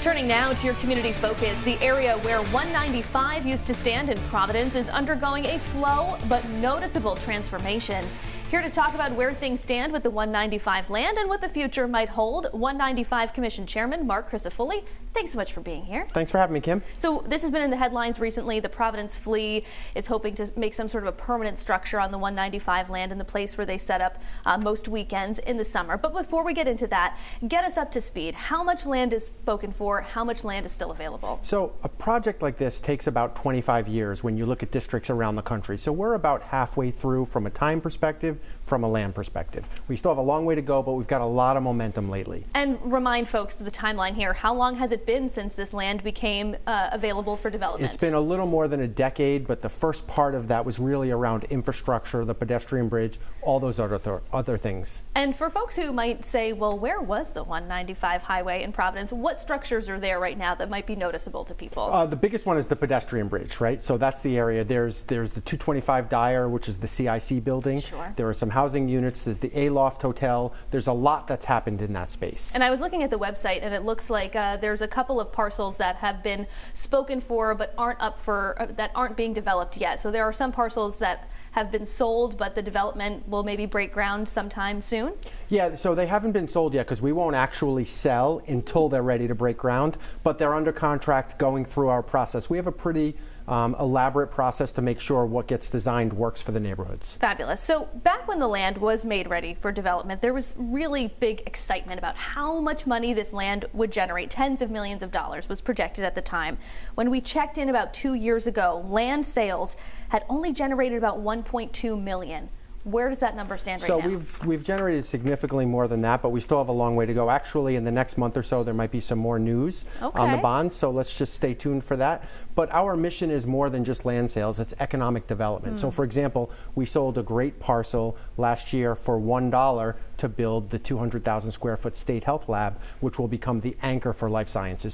Turning now to your community focus, the area where 195 used to stand in Providence is undergoing a slow but noticeable transformation. Here to talk about where things stand with the 195 land and what the future might hold, 195 Commission Chairman Marc Crisafulli. Thanks so much for being here. Thanks for having me, Kim. So this has been in the headlines recently. The Providence Flea is hoping to make some sort of a permanent structure on the 195 land in the place where they set up most weekends in the summer. But before we get into that, get us up to speed. How much land is spoken for? How much land is still available? So a project like this takes about 25 years when you look at districts around the country. So we're about halfway through from a time perspective, from a land perspective. We still have a long way to go, but we've got a lot of momentum lately. And remind folks of the timeline here. How long has it been since this land became available for development? It's been a little more than a decade, but the first part of that was really around infrastructure, the pedestrian bridge, all those other things. And for folks who might say, well, where was the 195 highway in Providence? What structures are there right now that might be noticeable to people? The biggest one is the pedestrian bridge, right? So that's the area. There's the 225 Dyer, which is the CIC building. Sure. There are some housing units. There's the A-Loft Hotel. There's a lot that's happened in that space. And I was looking at the website, and it looks like there's a couple of parcels that have been spoken for but aren't being developed yet. So there are some parcels that have been sold, but the development will maybe break ground sometime soon? Yeah, so they haven't been sold yet because we won't actually sell until they're ready to break ground, but they're under contract going through our process. We have a pretty elaborate process to make sure what gets designed works for the neighborhoods. Fabulous. So back when the land was made ready for development, there was really big excitement about how much money this land would generate. Tens of millions of dollars was projected at the time. When we checked in about 2 years ago, land sales had only generated about 1.2 million. Where does that number stand right now? So we've generated significantly more than that, but we still have a long way to go. Actually, in the next month or so, there might be some more news on the bonds, so let's just stay tuned for that. But our mission is more than just land sales, it's economic development. So for example, we sold a great parcel last year for $1 to build the 200,000 square foot state health lab, which will become the anchor for life sciences.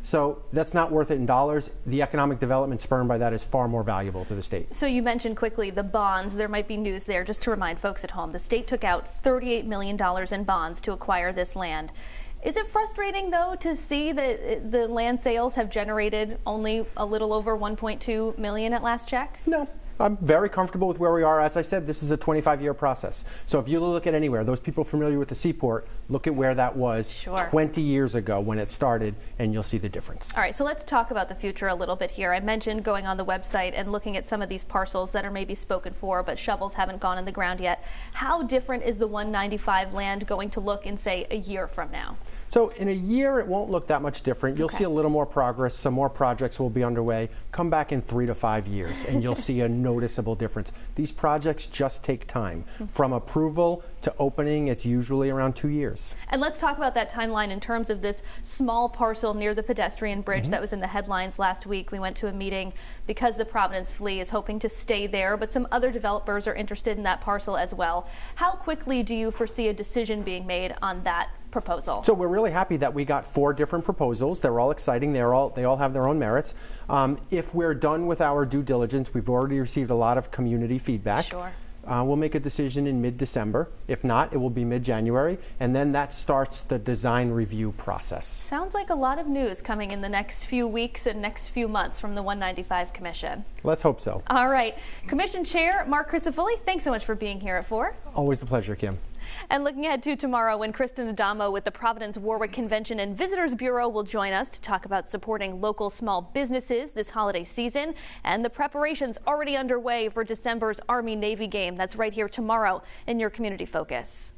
So that's not worth it in dollars. The economic development spurred by that is far more valuable to the state. So you mentioned quickly the bonds. There might be news there. Just to remind folks at home, the state took out $38 million in bonds to acquire this land. Is it frustrating, though, to see that the land sales have generated only a little over 1.2 million at last check? No. I'm very comfortable with where we are. As I said, this is a 25-year process. So if you look at anywhere, those people familiar with the Seaport, look at where that was 20 years ago when it started, and you'll see the difference. All right, so let's talk about the future a little bit here. I mentioned going on the website and looking at some of these parcels that are maybe spoken for, but shovels haven't gone in the ground yet. How different is the 195 land going to look in, say, a year from now? So in a year, it won't look that much different. You'll see a little more progress. Some more projects will be underway. Come back in 3 to 5 years, and you'll see a noticeable difference. These projects just take time. From approval to opening, it's usually around 2 years. And let's talk about that timeline in terms of this small parcel near the pedestrian bridge that was in the headlines last week. We went to a meeting because the Providence Flea is hoping to stay there, but some other developers are interested in that parcel as well. How quickly do you foresee a decision being made on that proposal? So we're really happy that we got 4 different proposals. They're all exciting. They all have their own merits. If we're done with our due diligence, we've already received a lot of community feedback. Sure. We'll make a decision in mid-December. If not, it will be mid-January, and then that starts the design review process. Sounds like a lot of news coming in the next few weeks and next few months from the 195 Commission. Let's hope so. All right. Commission Chair Marc Crisafulli, thanks so much for being here at 4. Always a pleasure, Kim. And looking ahead to tomorrow, when Kristen Adamo with the Providence Warwick Convention and Visitors Bureau will join us to talk about supporting local small businesses this holiday season and the preparations already underway for December's Army-Navy game. That's right here tomorrow in your Community Focus.